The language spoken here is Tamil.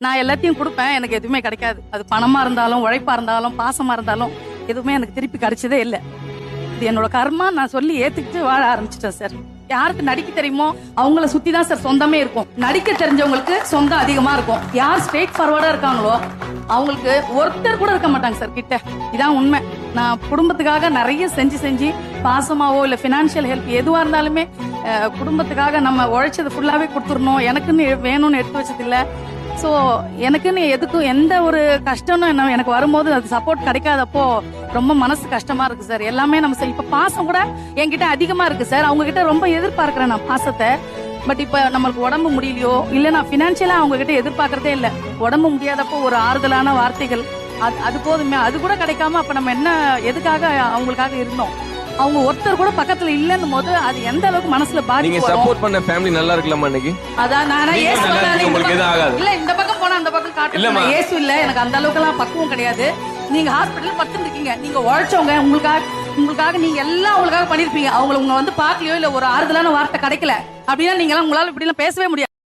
நான் எல்லாத்தையும் கொடுப்பேன், எனக்கு எதுவுமே கிடைக்காது. அது பணமா இருந்தாலும், உழைப்பா இருந்தாலும், பாசமா இருந்தாலும் எதுவுமே எனக்கு திருப்பி கிடைச்சதே இல்லை. இது என்னோட கர்மா, நான் சொல்லி ஏத்துக்கிட்டு வாழ ஆரம்பிச்சிட்டேன் சார். யாருக்கு நடிக்க தெரியுமோ அவங்கள சுத்தி தான் சார் சொந்தமே இருக்கும். நடிக்க தெரிஞ்சவங்களுக்கு சொந்தம் அதிகமா இருக்கும். யார் ஸ்ட்ரெயிட் ஃபார்வர்டா இருக்காங்களோ அவங்களுக்கு ஒருத்தர் கூட இருக்க மாட்டாங்க சார் கிட்ட. இதான் உண்மை. நான் குடும்பத்துக்காக நிறைய செஞ்சு பாசமாவோ இல்ல பினான்சியல் ஹெல்ப் எதுவா இருந்தாலுமே குடும்பத்துக்காக நம்ம உழைச்சது ஃபுல்லாவே கொடுத்துடணும், எனக்குன்னு வேணும்னு எடுத்து வச்சது இல்ல. ஸோ எனக்குன்னு எதுக்கும் எந்த ஒரு கஷ்டம்னு எனக்கு வரும்போது அது சப்போர்ட் கிடைக்காதப்போ ரொம்ப மனசு கஷ்டமா இருக்கு சார். எல்லாமே நம்ம இப்ப பாசம் கூட என்கிட்ட அதிகமா இருக்கு சார். அவங்க கிட்ட ரொம்ப எதிர்பார்க்கிறேன் நான் பாசத்தை. பட் இப்ப நம்மளுக்கு உடம்பு முடியலையோ இல்ல, நான் பினான்சியலா அவங்க கிட்ட எதிர்பார்க்கறதே இல்ல. உடம்பு முடியாதப்போ ஒரு ஆறுதலான வார்த்தைகள் அது போதுமே. அது கூட கிடைக்காம அப்ப நம்ம என்ன எதுக்காக அவங்களுக்காக இருந்தோம்? அவங்க ஒருத்தர் கூட பக்கத்துல இல்லன்னும் போது அது எந்த அளவுக்கு மனசுல பாதிப்பு. நீங்க சப்போர்ட் பண்ண ஃபேமிலி நல்லா இருக்கலாமா இன்னைக்கு? அதான் நான் உங்களுக்கு எதுவும் ஆகாது. இல்ல, இந்த பக்கம் போனா அந்த பக்கம் காட்டல. ஏசு இல்ல, எனக்கு அந்த அளவுக்கு எல்லாம் பக்குவம் கிடையாது. நீங்க ஹாஸ்பிட்டல் படுத்து இருக்கீங்க, நீங்க உழைச்சவங்க, உங்களுக்காக நீங்க எல்லாம் உங்களுக்காக பண்ணிருப்பீங்க. உங்க வந்து பாக்கலையோ இல்ல ஒரு ஆறுதலான வார்த்தை கிடைக்கல அப்படின்னா நீங்க எல்லாம் உங்களால இப்படி எல்லாம் பேசவே முடியாது.